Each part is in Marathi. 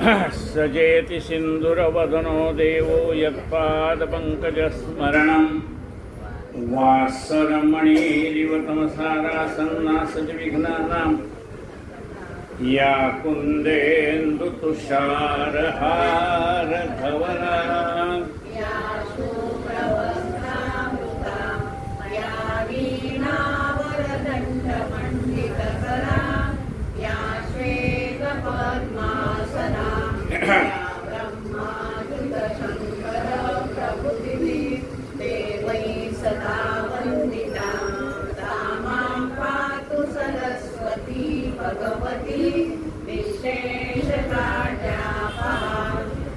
सजेति सिंधुरवदनो देवो यत्पादपङ्कजस्मरणं वासरमणिरिव तमसारासन्नासजविघ्नानां या कुन्देन्दुतुषारहारधवला भगवती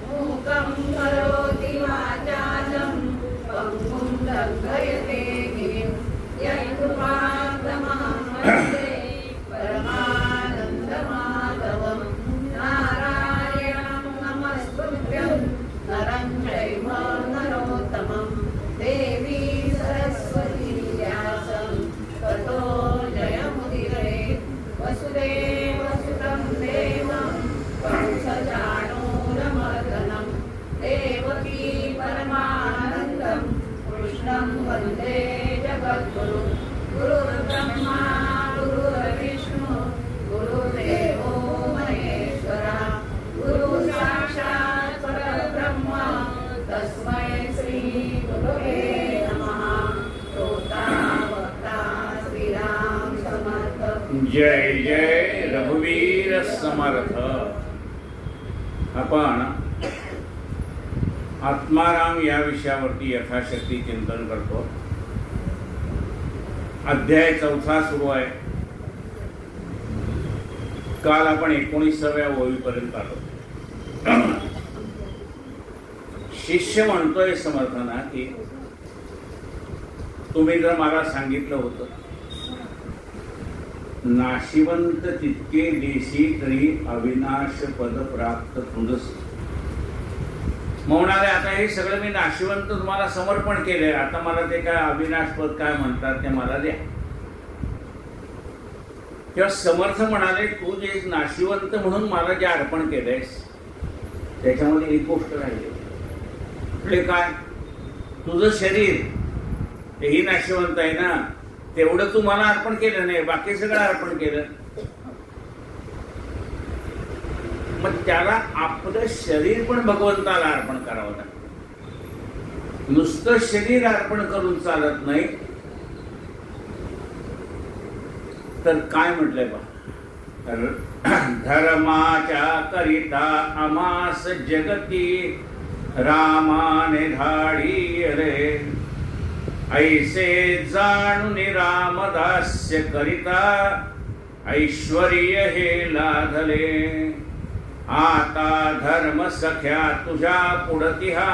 मूकं करोति वाचालं पङ्गुं लङ्घयते गिरिं यत्कृपातमहं वन्दे परमानन्दमाधवं नारायणं नमस्कृत्यं नरं चैव नरोत्तमं देवी सरस्वती व्यासं ततो जयमुदीरये वसुदेवसुतं देवं कंसचाणूरमर्दनं देवकी परमानन्दं कृष्णं वन्दे जगद्गुरुं गुरुर्ब्रह्मा गुरुर्विष्णु गुरुर्देवो महेश्वरः गुरुसाक्षात् परब्रह्म तस्मै श्रीगुरवे नमः। श्रोता वक्ता श्रीराम समर्थ। जय जय रघुवीर समर्थ। आपण आत्माराम या विषयावरती यथाशक्ती चिंतन करतो। अध्याय 4 सुरू आहे। काल आपण 19व्या ओळीपर्यंत आलो। शिष्य म्हणतोय समर्थांना की तुम्ही जर मला सांगितलं होतं नाशिवंत तितके देशी तरी अविनाश पद प्राप्त तुझस, म्हणाले आता हे सगळं मी नाशिवंत तुम्हाला समर्पण केले, आता मला ते काय अविनाश पद काय म्हणतात ते मला द्या। तेव्हा समर्थ म्हणाले तू जे नाशिवंत म्हणून मला जे अर्पण केलेस त्याच्यामध्ये एक गोष्ट राहिली, म्हणजे काय तुझं शरीर तेही नाशिवंत आहे ना, तेवढं तू मला अर्पण केलं नाही, बाकी सगळं अर्पण केलं। मग त्याला आपलं शरीर पण भगवंताला अर्पण करावं लागतं, नुसतं शरीर अर्पण करून चालत नाही। तर काय म्हटलंय बा, धर्माच्या करिता अमास जगती रामाने धाडी रे, ऐसे जाणून रामदास्य करिता ऐश्वर्य हे लाधले। आता धर्म सख्या तुझ्या पुढतिहा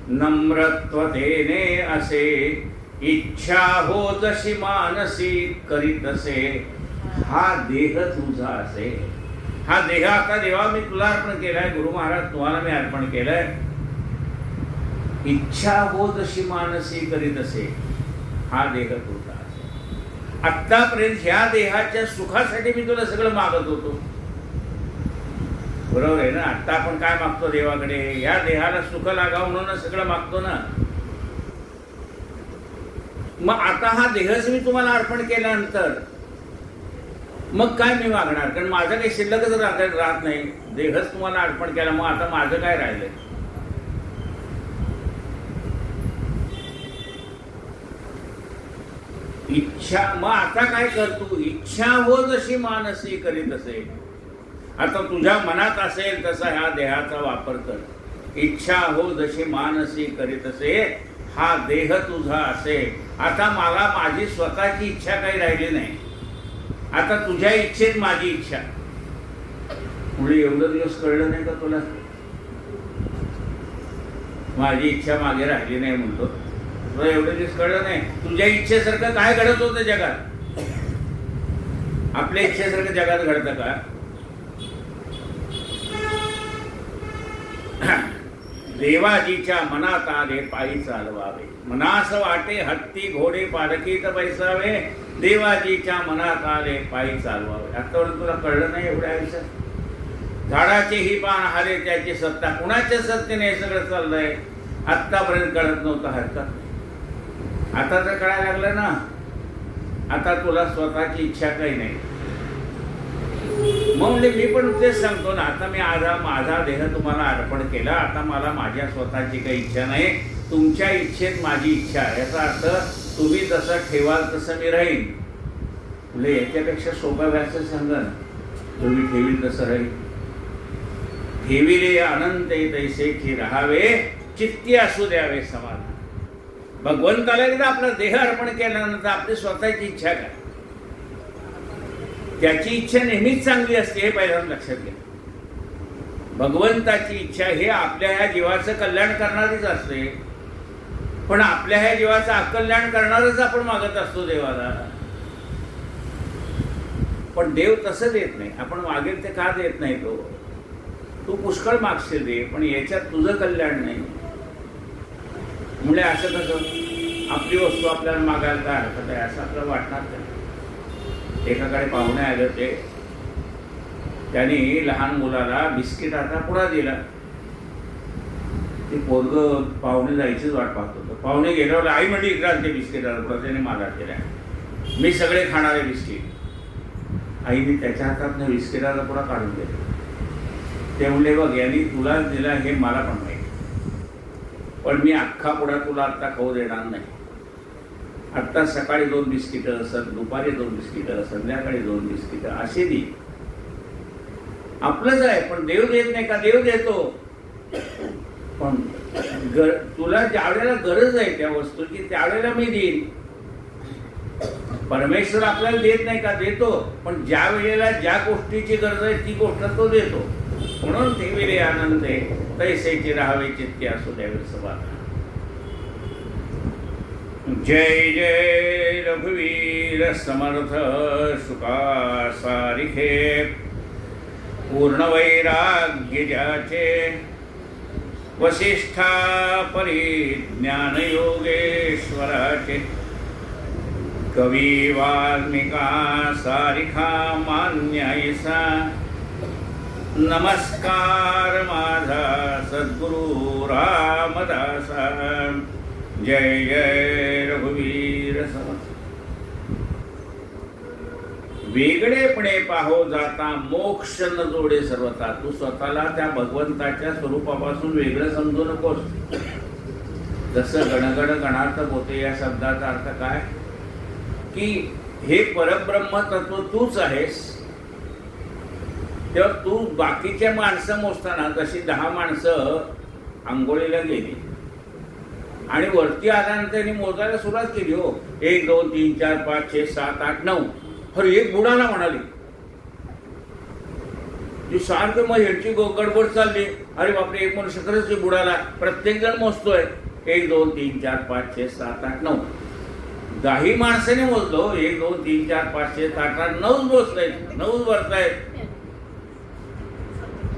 नम्रत्वतेने असे, इच्छा हो जशी मानसी करीतसे, हा देह तुझा असे। हा देह आता देवा मी तुला अर्पण केलाय, गुरु महाराज तुम्हाला मी अर्पण केलंय। इच्छा हो जशी मानसी करीत असे, हा देह तुझा असे। आतापर्यंत ह्या देहाच्या सुखासाठी मी तुला सगळं मागत होतो, बरोबर आहे ना। आता आपण काय मागतो देवाकडे, या देहाला सुख लागावं म्हणून सगळं मागतो ना। मग आता हा देहच मी तुम्हाला अर्पण केल्यानंतर मग काय मी मागणार, कारण माझं काही शिल्लकच राहत नाही। देहच तुम्हाला अर्पण केला, मग आता माझं काय राहिलंय। इच्छा, मग आता काय कर तू, इच्छा हो जशी मानसी करीत असे। आता तुझ्या मनात असेल तसा ह्या देहाचा वापर कर। इच्छा हो जशी मानसी करीत असे, हा देह तुझा असे। आता मला माझी स्वतःची इच्छा काही राहिली नाही, आता तुझ्या इच्छेत माझी इच्छा। म्हणजे एवढं दिवस कळलं नाही का तुला, माझी इच्छा मागे राहिली नाही म्हणतो तुला, एवढं दिवस कळलं नाही। तुझ्या इच्छेसारखं काय घडत होतं जगात, आपल्या इच्छेसारखं जगात घडतं का। देवाजीच्या मनात आले पायी चालवावे, मनास वाटे हत्ती घोडे पालखीत बैसावे, देवाजीच्या मनात आले पायी चालवावे। आतापर्यंत तुला कळलं नाही एवढ्या आयुष्यात, झाडाचेही पान हारे त्याची सत्ता. कुणाच्या सत्तेने हे सगळं चाललंय आत्तापर्यंत कळत नव्हतं. हरकत नाही, आता तर कळायला लागलं ना. आता तुला स्वतःची इच्छा काही नाही. मग म्हणजे मी पण तेच सांगतो ना, आता मी माझा देह तुम्हाला अर्पण केला. आता मला माझ्या स्वतःची काही इच्छा नाही, तुमच्या इच्छेत माझी इच्छा आहे. याचा अर्थ तुम्ही जसं ठेवाल तसं मी राहीन. तुला याच्यापेक्षा सोपं व्यास सांगा ना, तुम्ही ठेवील तसं राहील. ठेविले अनंत तैसे की राहावे, चित्ती असू द्यावे समाधान. भगवंताला एकदा आपला देह अर्पण केल्यानंतर आपली स्वतःची इच्छा काय? त्याची इच्छा नेहमीच चांगली असते, हे पहिल्यांदा लक्षात घ्या. भगवंताची इच्छा हे आपल्या ह्या जीवाचं कल्याण करणारीच असते. पण आपल्या ह्या जीवाचं अकल्याण करणारच आपण मागत असतो देवाला. पण देव तसं देत नाही. आपण मागेल ते का देत नाही? तू पुष्कळ मागशील दे, पण याच्यात तुझं कल्याण नाही. म्हणजे असं कसं आपली वस्तू आपल्याला मागायला काय हरकत आहे असं आपल्याला वाटणार नाही. एकाकडे पाहुणे आले होते, त्यांनी लहान मुलाला बिस्किटाचा पुडा दिला. ते पोरग पाहुणे जायचीच वाट पाहत होतं. पाहुणे गेल्यावर आई म्हणजे इकडे ते बिस्किटाचा पुडा त्याने मागात केला. मी सगळे खाणारे बिस्किट. आईने त्याच्या हातात बिस्किटाचा पुडा काढून दिला. ते म्हणले बघ यांनी तुला दिला हे मला पण माहिती, पण मी अख्खा पुडा तुला आत्ता खाऊ देणार नाही. आत्ता सकाळी 2 बिस्किटं, दुपारी 2 बिस्किटं, संध्याकाळी 2 बिस्किटं असे दे. आपलंच आहे, पण देव देत नाही का? देव देतो. पण तुला ज्या वेळेला गरज आहे त्या वस्तूची त्यावेळेला मी देईन. परमेश्वर आपल्याला देत नाही का? देतो. पण ज्या वेळेला ज्या गोष्टीची गरज आहे ती गोष्ट तो देतो. म्हणून ठेविले आनंदे तैसेची राहावे, चित्ती असू द्यावे समाधान. जय जय रघुवीर समर्थ सुखा सारिखे. पूर्ण वैराग्य ज्याचे वसिष्ठा परिज्ञान योगेश्वराचे. कवी वाल्मिका सारिखा मान्यायसा. नमस्कार माझा सद्गुरु रामदासा. जय जय रघुवीर समर्थ. वेगळेपणे पाहो जाता मोक्ष न जोडे सर्वता. तू स्वतःला त्या भगवंताच्या स्वरूपापासून वेगळं समजू नकोस. जसं गणगण गणार्थ होते या शब्दाचा अर्थ काय की हे परब्रह्म तत्व तूच आहेस. तेव्हा तू बाकीच्या माणसं मोजताना जशी 10 माणसं आंघोळीला गेली आणि वरती आल्यानंतर त्यांनी मोजायला सुरुवात केली. हो 1 2 3 4 5 6 7 8 9. अरे एक बुडाला म्हणाली. जी सारखं मग ह्याची गडबड चालली. अरे बापरे, एक मनुष्य खरंच बुडाला. प्रत्येक जण मोजतोय 1 2 3 4 5 6 7 8 9. 10 माणसाने मोजलो 1 2 3 4 5 6 7 8 9 मोजतायत, 9 वरतायत.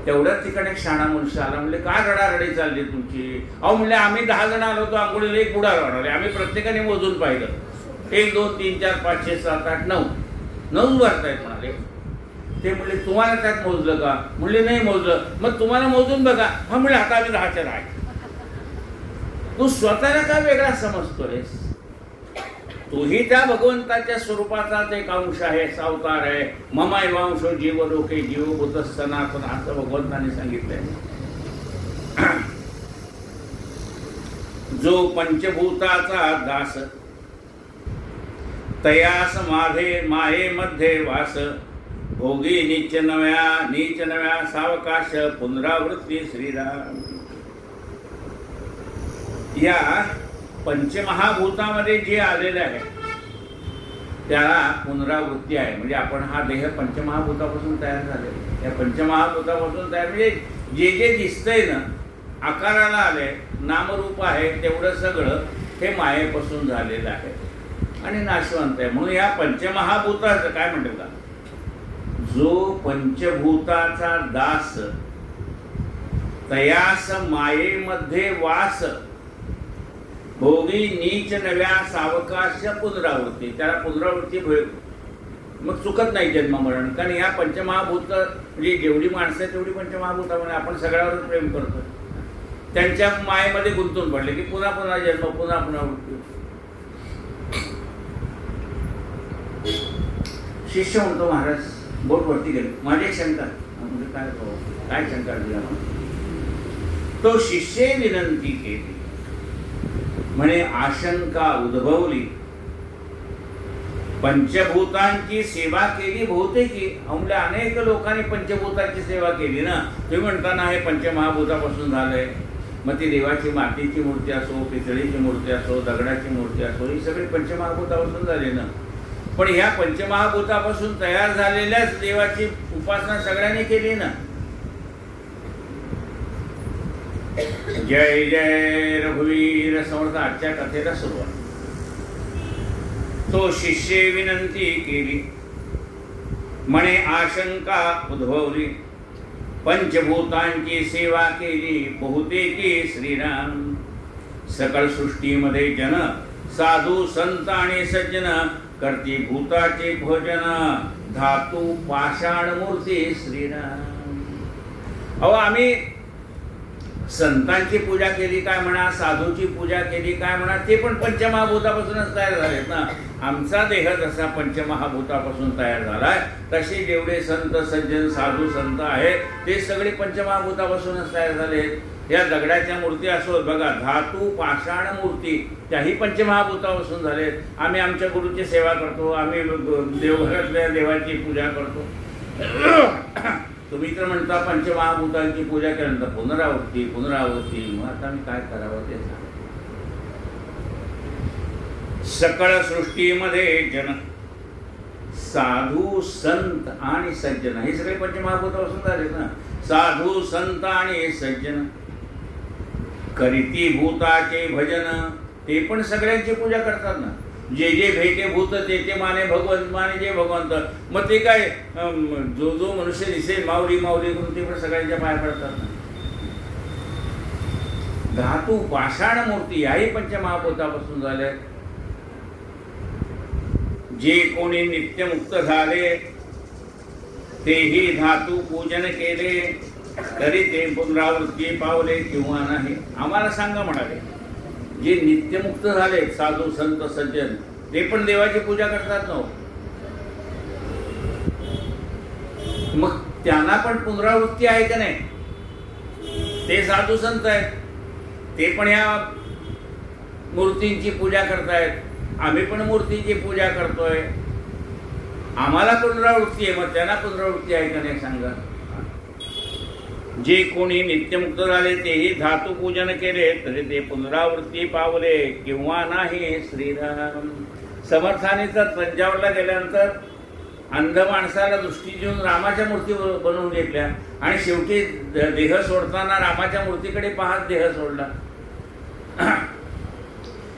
तेवढ्याच ठिकाणी एक शाणा मनुष्य आला. म्हणले काय रडारडी चालली तुमची? अहो म्हणले आम्ही 10 जण आलो होतो आंघोळीला, एक बुडाला म्हणाले. आम्ही प्रत्येकाने मोजून पाहिलं 1 2 3 4 5 6 7 8 9. 9 वरतायत म्हणाले. ते म्हणले तुम्हाला त्यात मोजलं का? म्हणले नाही मोजलं. मग तुम्हाला मोजून बघा. हा म्हणले आता आम्ही 10च्या 10. तू स्वतःला का वेगळा समजतोयस? तूही त्या भगवंताच्या स्वरूपाचाच एक अंश आहे, अवतार आहे. ममायवांश जीव लोके जीवभूत सनातन असं भगवंताने सांगितलंय. जो पंचभूताचा दास तयास माझे मायेमध्ये वास. भोगी नीच नव्या सावकाश पुनरावृत्ती श्रीराम. या पंचमहाभूतामध्ये जे आलेले आहे त्याला पुनरावृत्ती आहे. म्हणजे आपण हा देह पंचमहाभूतापासून तयार झाले. या पंचमहाभूतापासून तयार म्हणजे जे जे दिसतंय ना, आकाराला आले, नामरूप आहे, तेवढं सगळं हे मायेपासून झालेलं आहे आणि नाशवंत आहे. म्हणून या पंचमहाभूताचं काय म्हणतात का? जो पंचभूताचा दास तयास मायेमध्ये वास. भोगी नीच नव्या सावकाश पुनरावृत्ती. त्याला पुनरावृत्ती मग चुकत नाही जन्म मरण. कारण या पंचमहाभूत म्हणजे जेवढी माणसं आहेत तेवढी पंचमहाभूतामध्ये आपण सगळ्यावर प्रेम करतो. त्यांच्या मायेमध्ये गुंतून पडले की पुन्हा पुन्हा जन्म, पुन्हा पुन्हा मृत्यू. शिष्य म्हणतो महाराज बोट वरती गेले, माझी शंका. म्हणजे काय शंका दिला? तो शिष्ये विनंती केली म्हणे आशंका उद्भवली, पंचभूतांची सेवा केली बहुतेकी. म्हणजे अनेक लोकांनी पंचभूतांची सेवा केली ना. तुम्ही म्हणताना हे पंचमहाभूतापासून झालंय. मग ती देवाची मातीची मूर्ती असो, पितळीची मूर्ती असो, दगडाची मूर्ती असो, ही सगळी पंचमहाभूतापासून झाली ना. पण ह्या पंचमहाभूतापासून तयार झालेल्याच देवाची उपासना सगळ्यांनी केली ना. जय जय रघुवीर समर्थ. आजच्या कथेला सुरुवात. तो शिष्ये विनंती केली म्हणे आशंका उद्भवली, पंचभूतांची सेवा केली बहुतेकी श्रीराम. सकळ सृष्टीमध्ये जन साधू संत आणि सज्जन करती भूताचे भोजन, धातू पाषाण मूर्ती श्रीराम. अहो आम्ही संतांची पूजा केली काय म्हणा, साधूची पूजा केली काय म्हणा, ते पण पंचमहाभूतापासूनच तयार झालेत ना. आमचा देह जसा पंचमहाभूतापासून तयार झालाय तसे जेवढे संत सज्जन साधू संत आहेत ते सगळे पंचमहाभूतापासूनच तयार झालेत. या दगडाच्या मूर्ती असोत बघा, धातू पाषाण मूर्ती, त्याही पंचमहाभूतापासून झालेत. आम्ही आमच्या गुरुची सेवा करतो, आम्ही देवघरातल्या देवाची पूजा करतो. तुम्ही तर म्हणता पंचमहाभूतांची पूजा केल्यानंतर पुनरावृत्ती पुनरावृत्ती. मग आता मी काय करावं ते सांग. सकळ सृष्टीमध्ये जन साधू संत आणि सज्जन, हे सगळे पंचमहाभूतापासून झाले ना. साधू संत आणि सज्जन करीती भूताचे भजन, ते पण सगळ्यांची पूजा करतात ना. जे जे भेटे भूत ते ते माने भगवंत, माने जे भगवंत. मग ते काय जो जो मनुष्य दिसेल माऊली माऊली करून ते पण सगळ्यांच्या पाया पडतात ना. धातू पाषाण मूर्ती याही पंचमहाभूतापासून झाल्या. जे कोणी नित्यमुक्त झाले तेही धातू पूजन केले, तरी ते पुनरावृत्ती पावले किंवा नाही. आम्हाला सांगा म्हणाले, जे नित्यमुक्त झाले साधू संत सज्जन ते पण देवाची पूजा करतात ना. मग त्यांना पण पुनरावृत्ती आहे का नाही? ते साधू संत आहेत, ते पण या मूर्तींची पूजा करतायत. आम्ही पण मूर्तीची पूजा करतोय. आम्हाला पुनरावृत्ती आहे, मग त्यांना पुनरावृत्ती आहे का नाही सांगा. जे कोणी नित्यमुक्त झाले तेही धातू पूजन केले, तरी ते पुनरावृत्ती पावले किंवा नाही श्रीराम. समर्थाने तर तंजावरला गेल्यानंतर अंध माणसाला दृष्टी देऊन रामाच्या मूर्ती बनवून घेतल्या आणि शेवटी देह सोडताना रामाच्या मूर्तीकडे पाहत देह सोडला.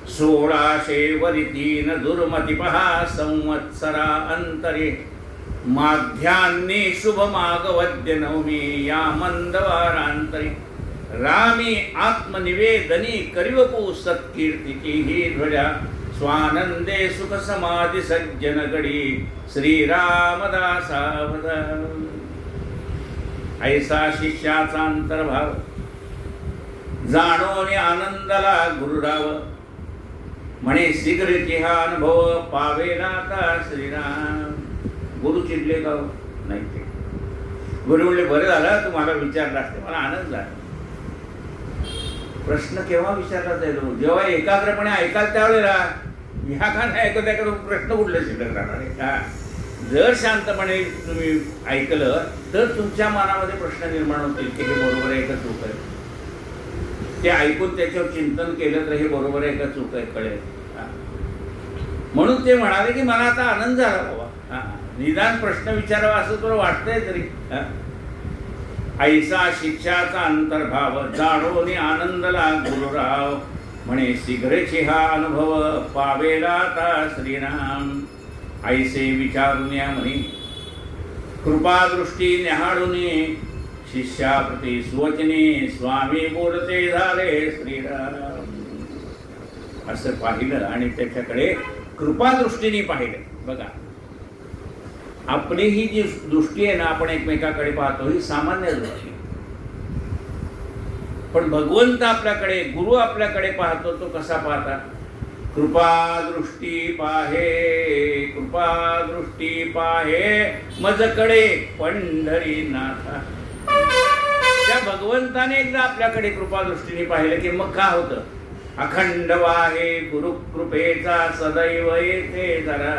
1603 दुर्मती पहा संवत्सरा अंतरे, माध्यान्नी शुभ मागवद्य नवमी या मंदवारांतरी. रामी आत्मनिवेदनी करिवपू सत्कीर्तिची ही ध्वजा, स्वानंदे सुख समाधी सज्जन गडी श्रीरामदासावदा. ऐसा शिष्याचा अंतर्भाव जाणोनी आनंदाला गुरुराव, म्हणे शीघ्रची हा अनुभव पावेला आता श्रीराम. गुरु चिडले का? नाही चिडले. गुरु म्हणले बरं झालं तुम्हाला विचारलं असते, मला आनंद झाला. प्रश्न केव्हा विचारला जाईल? जेव्हा एकाग्रपणे ऐकाल त्यावेळेला. ह्या का नाही ऐकत त्याकडे प्रश्न कुठले शिल्लक राहणार आहे का? जर शांतपणे तुम्ही ऐकलं तर तुमच्या मनामध्ये प्रश्न निर्माण होतील की हे बरोबर आहे का चूक आहे. ते ऐकून त्याच्यावर चिंतन केलं तर हे बरोबर आहे का चूक आहे कळेल. म्हणून ते म्हणाले की मला आता आनंद झाला बाबा, निदान प्रश्न विचारावा असं तुला वाटतंय तरी. ऐसा शिक्षाचा अंतर्भाव जाणोनी आनंदला गुरुराव, म्हणे शीघ्रची हा अनुभव पावेला आता श्रीराम. ऐसे विचारून या म्हणे कृपादृष्टी न्याहाळून, शिष्याप्रती सुवचने स्वामी बोलते झाले श्रीराम. असं पाहिलं आणि त्याच्याकडे कृपादृष्टीने पाहिलं. बघा आपली ही जी दृष्टी आहे ना, आपण एकमेकाकडे पाहतो ही सामान्य दृष्टी, पण भगवंत आपल्याकडे, गुरु आपल्याकडे पाहतो तो कसा पाहता? कृपा दृष्टी पाहे, कृपा दृष्टी पाहे मजकडे पंढरीनाथा. त्या भगवंताने एकदा आपल्याकडे कृपा दृष्टीने पाहिलं की मग का होतं? अखंड वाहे गुरु कृपेचा सदैव येते जरा,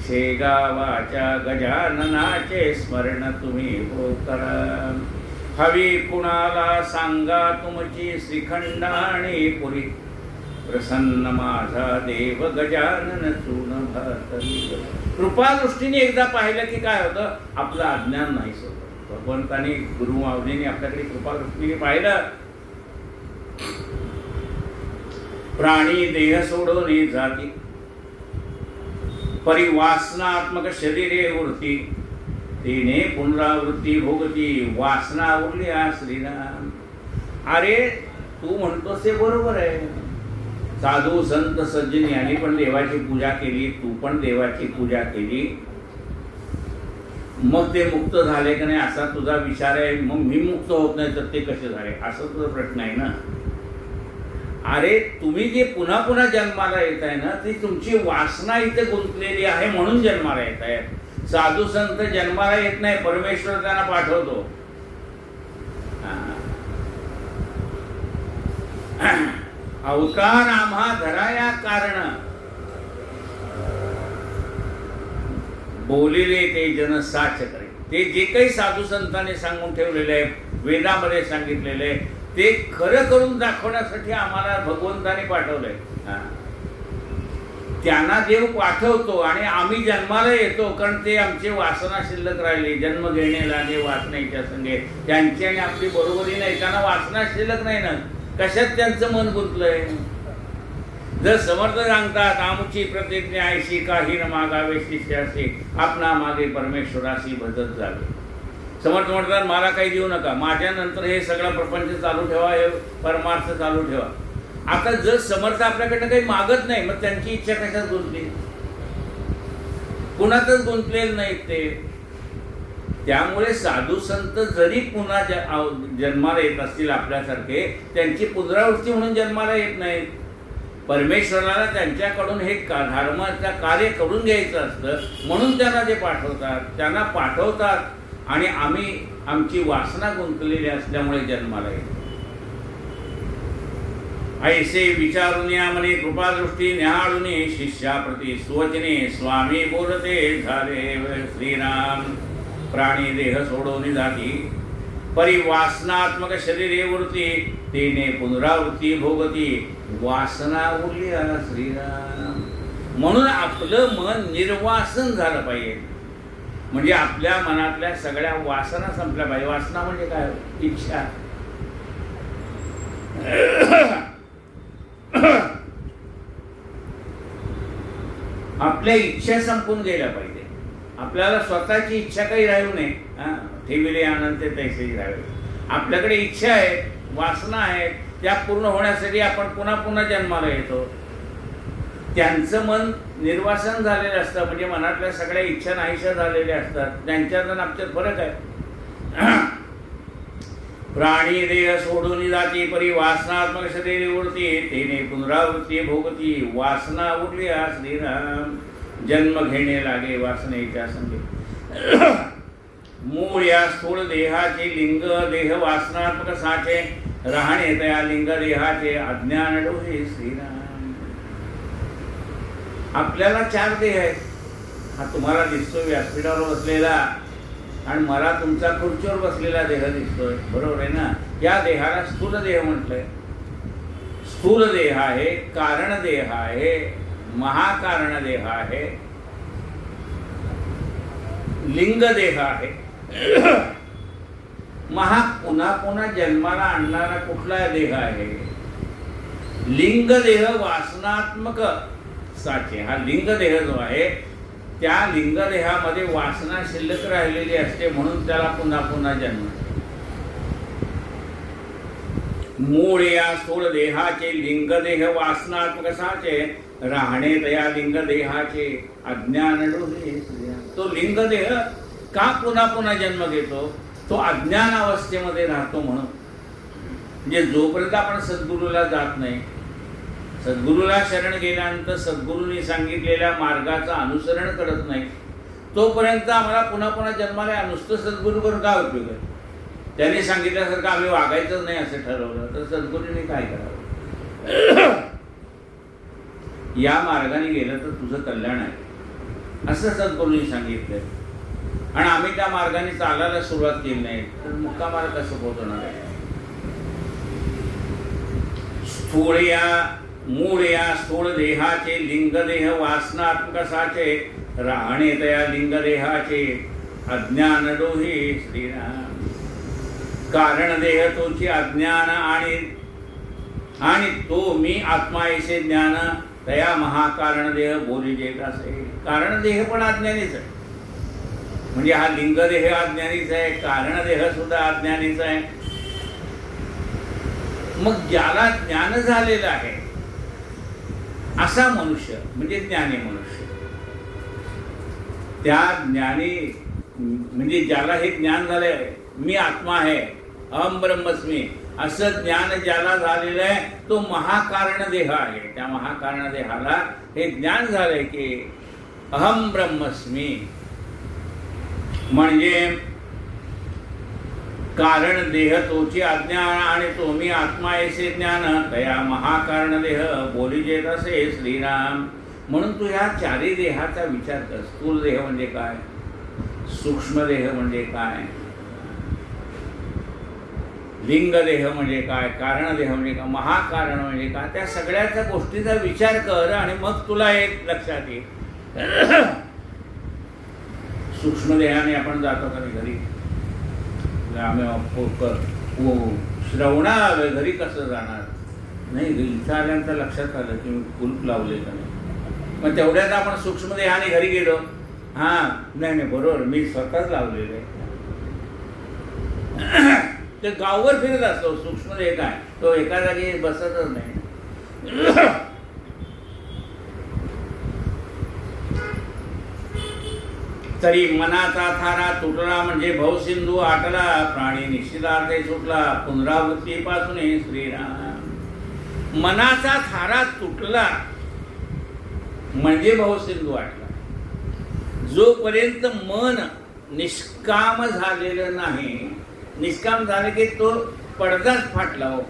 शेगावाच्या गजाननाचे स्मरण तुम्ही हो करा. हवी कुणाला सांगा तुमची श्रीखंड आणि पुरी, प्रसन्न माझा देव गजानन चून भातरी. कृपा दृष्टीने एकदा पाहिलं की काय होतं? आपलं अज्ञान नाही होतं. भगवंताने गुरु माऊलीने आपल्याकडे कृपा दृष्टीने पाहिलं. प्राणी देह सोडून जाती, परिवासनात्मक शरीरे वृत्ती, तिने पुनरावृत्ती भोगती, वासना उरली श्रीराम. अरे तू म्हणतोस ते बरोबर आहे. साधू संत सज्जन यांनी पण देवाची पूजा केली, तू पण देवाची पूजा केली, मग ते मुक्त झाले का नाही असा तुझा विचार आहे. मग मी मुक्त होत नाही तर ते कसे झाले असं तुझा प्रश्न आहे ना. अरे तुम्ही जे पुन्हा पुन्हा जन्माला येत आहे ना, ती तुमची वासना इथे गुंतलेली आहे म्हणून जन्माला येत आहे. साधू संत जन्माला येत नाही, परमेश्वर त्यांना पाठवतो. अवतार आम्हा धराया कारण, बोलिले ते जन साच करे. ते जे काही साधू संतांनी सांगून ठेवलेले आहे, वेदामध्ये सांगितलेले आहे, ते खरं करून दाखवण्यासाठी आम्हाला भगवंताने पाठवलंय. त्यांना देव पाठवतो आणि आम्ही जन्माला येतो, कारण ते आमचे वासना शिल्लक राहिली. जन्म घेणे लागे वासनेच्या संगे, त्यांची आणि आपली बरोबरी नाही. त्यांना वासना शिल्लक नाही ना, कशात त्यांचं मन गुंतलंय? जर समर्थ सांगतात आमची प्रतिज्ञा ऐशी काही न मागावे शिष्याशी, आपणा मागे परमेश्वराशी भजत जावे. समर्थ म्हणतात मला काही देऊ नका, माझ्यानंतर हे सगळं प्रपंच चालू ठेवा, हे परमार्थ चालू ठेवा. आता जर समर्थ आपल्याकडनं काही मागत नाही, मग त्यांची इच्छा कशात गुंतली? कुणातच गुंतलेलं नाही ते. त्यामुळे साधू संत जरी पुन्हा जन्माला येत असतील आपल्यासारखे, त्यांची पुनरावृत्ती म्हणून जन्माला येत नाहीत. परमेश्वराला त्यांच्याकडून हे धर्माचं कार्य करून घ्यायचं असतं म्हणून त्यांना ते पाठवतात. त्यांना पाठवतात आणि आम्ही आमची वासना गुंतलेली असल्यामुळे जन्माला येतो. ऐसे विचारून या म्हणे कृपादृष्टी न्याहाळून शिष्याप्रती स्वचने स्वामी बोलते झाले श्रीराम. प्राणी देह सोडून जाती, परिवासनात्मक शरीरे वृत्ती, तेने पुनरावृत्ती भोगती, वासना उरली श्रीराम. म्हणून आपलं मन निर्वासन झालं पाहिजे, म्हणजे आपल्या मनातल्या सगळ्या वासना संपल्या पाहिजे. वासना म्हणजे काय? इच्छा. आपल्या इच्छा संपून गेल्या पाहिजे. आपल्याला स्वतःची इच्छा काही राहू नये. ठेविले आनंद तैसेही राहावे. आपल्याकडे इच्छा आहे, वासना आहेत, त्या पूर्ण होण्यासाठी आपण पुन्हा पुन्हा जन्माला येतो. त्यांचं मन निर्वासन झालेलं असतं, म्हणजे मनातल्या सगळ्या इच्छा नाहीशा झालेल्या असतात. त्यांच्यात आणि आमच्यात फरक आहे. प्राणी देह सोडून जाती, परिवासनात्मक शरीर उरती, तेने पुनरावृत्ती भोगती, वासना उरली श्रीराम. जन्म घेणे लागे वासनेच्या संगे. मूळ या स्थूल देहाचे लिंग देह वासनात्मक साचे, राहणे तया लिंग देहाचे अज्ञान डोहे श्रीराम. आपल्याला 4 देह आहेत. हा तुम्हाला दिसतो व्यासपीठावर बसलेला, आणि मला तुमचा खुर्चीवर बसलेला देह दिसतोय, बरोबर आहे ना? या देहाला स्थूल देह म्हटलंय. स्थूल देह आहे, कारण देह आहे, महाकारण देह आहे, लिंग देह आहे. महा पुन्हा पुन्हा जन्माला आणणारा कुठला देह आहे? लिंग देह वासनात्मक साचे. हा लिंग देह जो आहे त्या लिंग देहामध्ये वासना शिल्लक राहिलेली असते, म्हणून त्याला पुन्हा पुन्हा जन्म. मूळ या स्थूल देहाचे लिंग देह वासनात्मक साचे, राहणे तया लिंग देहाचे अज्ञान डोहे. तो लिंगदेह का पुन्हा पुन्हा जन्म घेतो? तो अज्ञान अवस्थेमध्ये राहतो म्हणून. म्हणजे जोपर्यंत आपण सद्गुरूला जात नाही, सद्गुरूला शरण गेल्यानंतर सद्गुरूंनी सांगितलेल्या मार्गाचं अनुसरण करत नाही, तोपर्यंत आम्हाला पुन्हा पुन्हा जन्माला या. नुसतं सद्गुरू करून काय उपयोग आहे? त्यांनी सांगितल्यासारखं आम्ही वागायचंच नाही असं ठरवलं तर सद्गुरूंनी काय करावं? या मार्गाने गेलं तर तुझं कल्याण आहे असं सद्गुरूंनी सांगितलंय, आणि आम्ही त्या मार्गाने चालायला सुरुवात केली नाही तर मुक्कामाला कसं पोहोचणार आहे? स्थूळ या स्थूळ देहाचे लिंगदेह वासनात्मकसाचे राहणे तया लिंगदेहाचे अज्ञान डोहे श्रीराम. कारण देह तोची अज्ञान आणि तो मी आत्मा ऐसे ज्ञान तया महाकारण देह बोली जेत असे. कारण देह पण अज्ञानीच आहे, म्हणजे हा लिंगदेह अज्ञानीच आहे, कारण देह सुद्धा अज्ञानीच आहे. मग ज्याला ज्ञान झालेलं आहे असा मनुष्य म्हणजे ज्ञानी मनुष्य, त्या ज्ञानी म्हणजे ज्याला हे ज्ञान झालंय मी आत्मा आहे, अहम ब्रह्मस्मी असं ज्ञान ज्याला झालेलं आहे तो महाकारण देह आहे. त्या महाकारण देहाला हे ज्ञान झालंय की अहम ब्रह्मस्मी म्हणजे कारण देह तोची अज्ञान आणि तो मी आत्मा ऐसे ज्ञान तया महाकारण देह बोली जेत असे श्रीराम. म्हणून तू ह्या चारी देहाचा विचार कर. स्थूल देह म्हणजे काय, सूक्ष्म देह म्हणजे काय, लिंग देह म्हणजे काय, कारण देह म्हणजे काय, महाकारण म्हणजे काय, त्या सगळ्याच्या गोष्टीचा विचार कर आणि मग तुला एक लक्षात येईल. सूक्ष्म देहाने आपण जातो का घरी? आम्ही श्रवणा आलोय, घरी कसं जाणार? नाही, इथं आल्यानंतर लक्षात आलं की मी कुलूप लावले का नाही. मग तेवढ्यात आपण सूक्ष्म देहाने घरी गेलो, हां नाही बरोबर मी स्वतःच लावलेलं आहे. ते गावभर फिरत असतो. सूक्ष्म देह काय, तो एका जागी बसतच नाही. तरी मनाचा थारा तुटला म्हणजे भवसिंधू आटला, प्राणी निश्चितार्थे सुटला पुनरावृत्तीपासून श्रीराम. मनाचा थारा तुटला म्हणजे भवसिंधू आटला. जोपर्यंत मन निष्काम झालेलं नाही, निष्काम झाले की तो पडदाच फाटला. हो,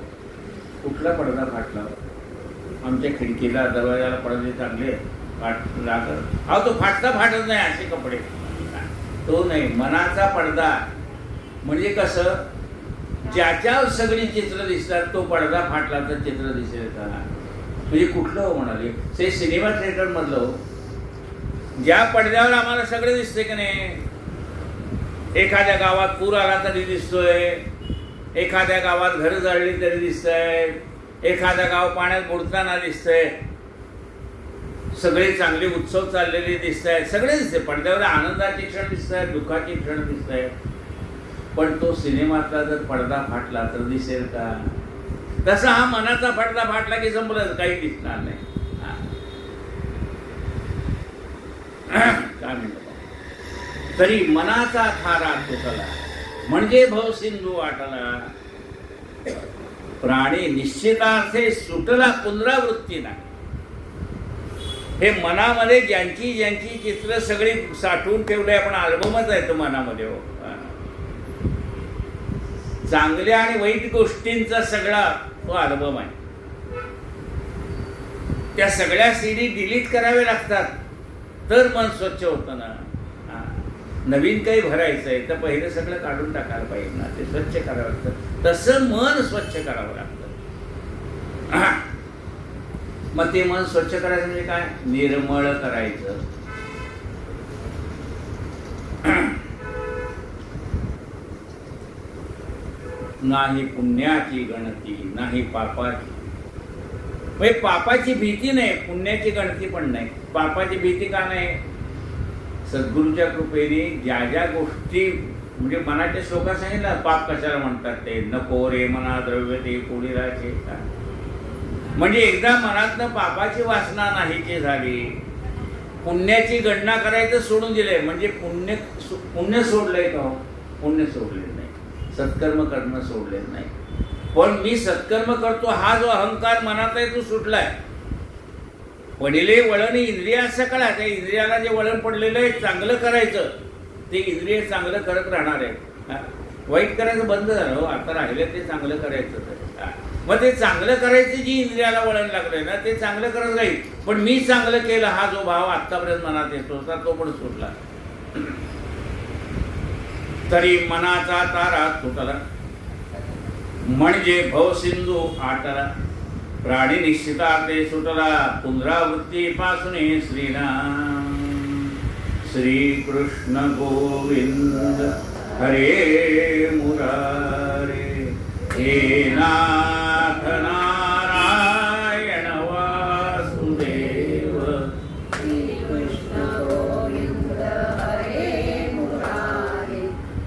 कुठला पडदा फाटला? आमच्या खिडकीला दरवाजाला पडदे चांगले अहो तो फाटत नाही असे कपडे, तो नाही. मनाचा पडदा म्हणजे कसं, ज्याच्यावर सगळी चित्र दिसतात तो पडदा फाटला तर चित्र दिसेल का? म्हणजे कुठलं हो म्हणाले, ते सिनेमा थिएटर मधलं हो, ज्या पडद्यावर आम्हाला सगळे दिसते की नाही. एखाद्या गावात पूर आला तरी दिसतोय, एखाद्या गावात घर जळली तरी दिसतंय, एखादा गाव पाण्यात बुडताना दिसतंय, सगळे चांगले उत्सव चाललेले दिसत आहेत, सगळे दिसते पडद्यावर. आनंदाचे क्षण दिसत आहेत, दुःखाचे क्षण दिसत आहेत. पण तो सिनेमातला जर पडदा फाटला तर दिसेल का? तसा हा मनाचा पडदा फाटला की संपलं, काही दिसणार नाही. काय म्हणतो, तरी मनाचा थारा तुटला म्हणजे भवसिंधू आटला, प्राणी निश्चितार्थे सुटला पुनरावृत्ती नाही. हे मनामध्ये ज्यांची ज्यांची चित्र सगळी साठवून ठेवले, आपण अल्बमच आहे तो मनामध्ये. हो, चांगल्या आणि वाईट गोष्टींचा सगळा तो अल्बम आहे. त्या सगळ्या सीडी डिलीट कराव्या लागतात तर मन स्वच्छ होतं ना. नवीन काही भरायचं आहे तर पहिलं सगळं काढून टाकायला पाहिजे ना, ते स्वच्छ करावं लागतं. तसं मन स्वच्छ करावं लागतं. मग ते मन स्वच्छ करायचं म्हणजे काय? निर्मळ करायचं. नाही पुण्याची गणती नाही पापाची. म्हणजे पापाची भीती नाही, पुण्याची गणती पण नाही. पापाची भीती का नाही? सद्गुरूच्या कृपेने ज्या ज्या गोष्टी म्हणजे मनाच्या श्लोकात सांगितलं, पाप कशाला म्हणतात ते, नको रे मना द्रव्य ते कोणीराचे. म्हणजे एकदा मनातनं पापाची वासना नाहीची झाली पुण्याची गणना करायचं सोडून दिलंय, म्हणजे पुण्य सोडलंय का? पुण्य सोडलेलं नाही, सत्कर्म करणं सोडलेलं नाही. पण मी सत्कर्म करतो हा जो अहंकार मनात आहे तो सुटलाय. पडिले वळण इंद्रिया सकळा, त्या इंद्रियाला जे वळण पडलेलं आहे चांगलं करायचं, ते इंद्रिय चांगलं करत राहणार आहे. वाईट करायचं बंद झालं हो, आता राहिलं ते चांगलं करायचं. मग ते चांगलं करायचं जी इंद्रियाला वळण लागलंय ना ते चांगलं करत राहील. पण मी चांगलं केलं हा जो भाव आतापर्यंत मनात येतो होता तो पण सुटला. तरी मनाचा तारा तुटला, म्हणजे भवसिंधू आटला. प्राणी निश्चितार्थे सुटला, पुनरावृत्तीपासून श्रीराम. श्रीकृष्ण गोविंद हरे मुरारे, हे नाथ नारायण वासुदेव. श्रीकृष्ण गोविंद हरे मुरारे,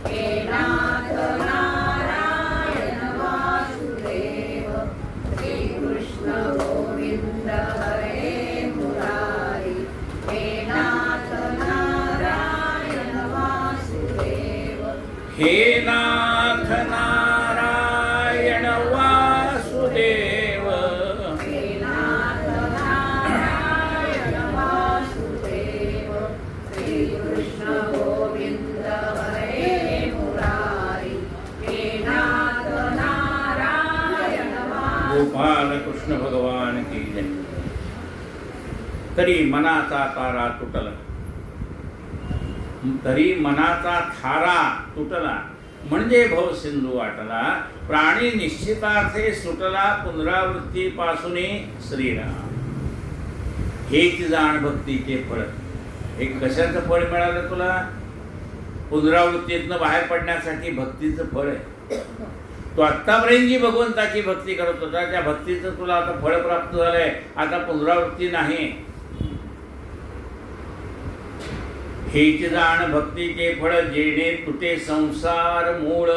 हे नाथ नारायण वासुदेव. श्रीकृष्ण गोविंद हरे मुरारे, हे नाथ नारायण वासुदेव. हे नाथ नारायण वासुदेव. हे नाथ नारायण वासुदेव. श्रीकृष्ण गोविंद हरे मुरारी, हे नाथ नारायण वासुदेव. गोपाल कृष्ण भगवान की जय. तरी मनाचा तारा तुटला, तरी मनाचा थारा तुटला, म्हणजे भवसिंधू वाटला. प्राणी निश्चितार्थे सुटला, पुनरावृत्तीपासून श्रीराम. हेच जाण भक्तीचे फळ. हे कशाचं फळ मिळालं तुला? पुनरावृत्तीतनं बाहेर पडण्यासाठी भक्तीचं फळ आहे. तो आत्तापर्यंत जी भगवंताची भक्ती करत होता त्या भक्तीचं तुला आता फळ प्राप्त झालंय. आता पुनरावृत्ती नाही. हेच जाण भक्तीचे फळ, जेणे तुटे संसार मूळ.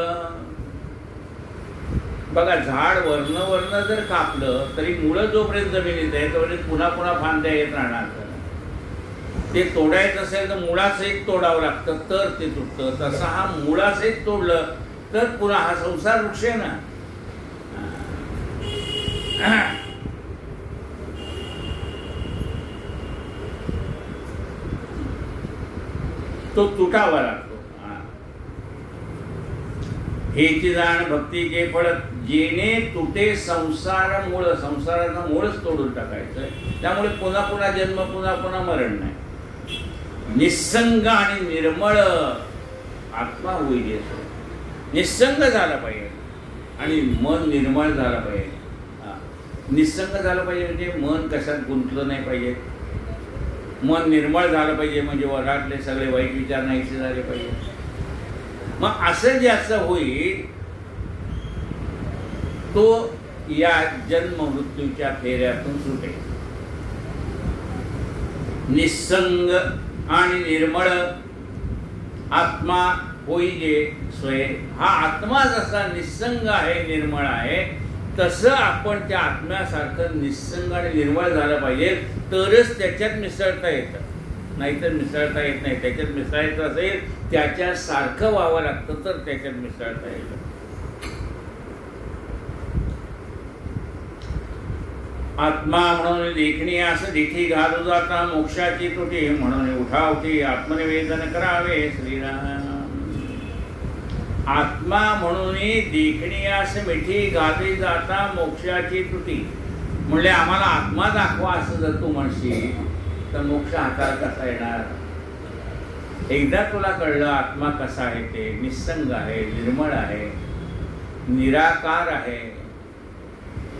बघा, झाड वर्ण जर कापलं तरी मुळं जोपर्यंत जमिनीत आहे तोपर्यंत पुन्हा पुन्हा फांद्या येत राहणार. ते तोडायचं असेल तर मुळासहित तोडावं लागतं तर ते तुटतं. तसं हा मुळासहित तोडलं तर पुन्हा हा संसार वृक्ष आहे ना. तो तुटावा लागतो. हेची जाण भक्तीचे फळ, जेणे तुटे संसार मूळ. संसाराचं मूळच तोडून टाकायचं. त्यामुळे पुन्हा पुन्हा जन्म, पुन्हा पुन्हा मरण नाही. निस्संग आणि निर्मळ आत्मा होईल. निस्संग झाला पाहिजे आणि मन निर्मळ झाला पाहिजे. निस्संग झालं पाहिजे म्हणजे मन कशात गुंतलं नाही पाहिजे. मन निर्मळ झालं पाहिजे म्हणजे वरातले सगळे वाईट विचार नाहीसे झाले पाहिजे. मग असं ज्याचं होईल तो या जन्म मृत्यूच्या फेऱ्यातून सुटेल. निस्संग आणि निर्मळ आत्मा होईजे स्वय. हा आत्मा जसा निस्संग आहे, निर्मळ आहे, तसं आपण त्या आत्म्यासारखं निस्संग आणि निर्मळ झालं पाहिजे. तरच त्याच्यात मिसळता येतं, नाहीतर मिसळता येत नाही. त्याच्यात मिसळायचं असेल त्याच्यासारखं व्हावं लागतं तर त्याच्यात मिसळता येईल. आत्मा म्हणून देखणी असं दिठी घालू जाता मोक्षाची तुटी. म्हणून उठावठी आत्मनिवेदन करावे श्रीराम. आत्मा म्हणून देखणी असं मिठी घाली जाता मोक्षाची तुटी. म्हणले आम्हाला आत्मा दाखवा असं जर तू म्हणशील तर मोक्ष हातात कसा येणार? एकदा तुला कळलं आत्मा कसा आहे, ते निस्संग आहे, निर्मळ आहे, निराकार आहे.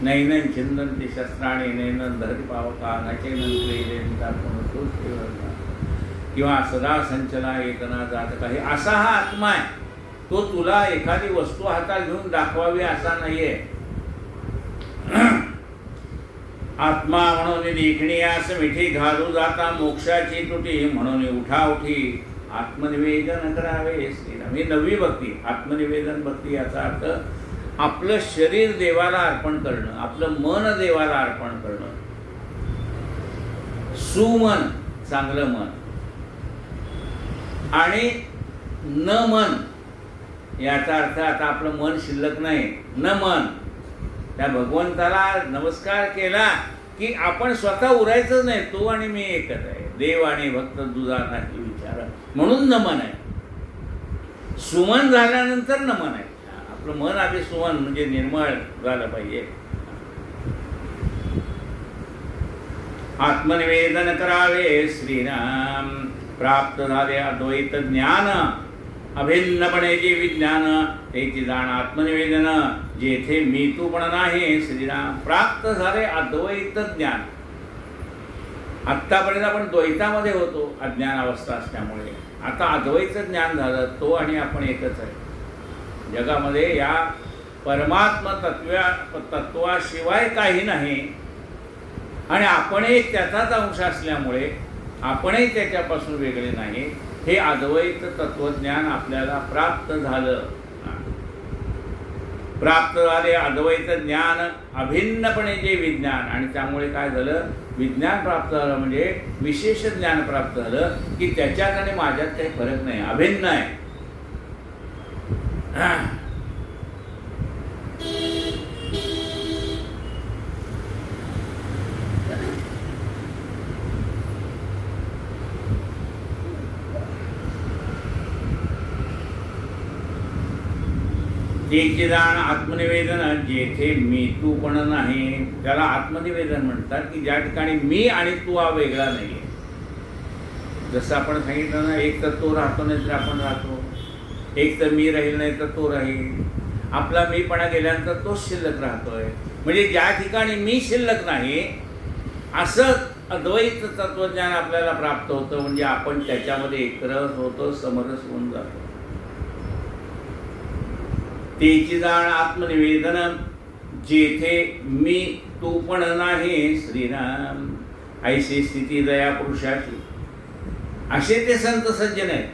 नैनन छिंदन्ति शस्त्राणि नैनन धरती पावका नचैनन क्लेदेंता किंवा सदा संचला एकना जात काही असा हा आत्मा आहे. तो तुला एखादी वस्तू हातात घेऊन दाखवावी असा नाहीये. आत्मा म्हणून देखणी असं मिठी घालू जाता मोक्षाची तुटी. म्हणून उठाउठी आत्मनिवेदन करावे श्रीराम. ही नवी भक्ती, आत्मनिवेदन भक्ती. याचा अर्थ आपलं शरीर देवाला अर्पण करणं, आपलं मन देवाला अर्पण करणं. सुमन चांगलं मन, आणि न मन याचा अर्थ आता आपलं मन शिल्लक नाही, न मन. त्या भगवंताला नमस्कार केला की आपण स्वतः उरायचं नाही, तो आणि मी एकच आहे, देव आणि भक्त दुजा नाही विचार, म्हणून नमन आहे. सुमन झाल्यानंतर नमन आहे. आपलं मन आधी सुमन म्हणजे निर्मळ झालं पाहिजे. आत्मनिवेदन करावे श्रीराम, प्राप्त झाले अद्वैत ज्ञान, अभिन्नपणे जे विज्ञान, त्याची जाण आत्मनिवेदन, जेथे मी तू पण नाही श्रीराम. प्राप्त झाले अद्वैत ज्ञान. आत्तापर्यंत आपण द्वैतामध्ये होतो अज्ञान अवस्था असल्यामुळे, आता अद्वैत ज्ञान झालं, तो आणि आपण एकच आहे. जगामध्ये या परमात्मा तत्वाशिवाय काही नाही, आणि आपणही त्याचाच अंश असल्यामुळे आपणही त्याच्यापासून वेगळे नाही. हे अद्वैत तत्वज्ञान आपल्याला प्राप्त झालं. प्राप्त झाले अद्वैत ज्ञान, अभिन्नपणे जे विज्ञान, आणि त्यामुळे काय झालं, विज्ञान प्राप्त झालं म्हणजे विशेष ज्ञान प्राप्त झालं की त्याच्यात आणि माझ्यात काही फरक नाही, अभिन्न आहे. त्याची जाण आत्मनिवेदन, जेथे मी तू पण नाही, त्याला आत्मनिवेदन म्हणतात की ज्या ठिकाणी मी आणि तू हा वेगळा नाही. जसं आपण सांगितलं ना, एक तर तो राहतो नाही तर आपण राहतो, एक तर मी राहील नाही तर तो राहील, आपला मीपणा गेल्यानंतर तोच शिल्लक राहतोय. म्हणजे ज्या ठिकाणी मी शिल्लक नाही असं अद्वैत तत्वज्ञान आपल्याला प्राप्त होतं, म्हणजे आपण त्याच्यामध्ये एकरस होतो, समरस होऊन जातो. त्याची जाण आत्मनिवेदन, जेथे मी तू पण नाही श्रीराम. ऐशी स्थिती दया पुरुषाची. असे ते संत सज्जन आहेत,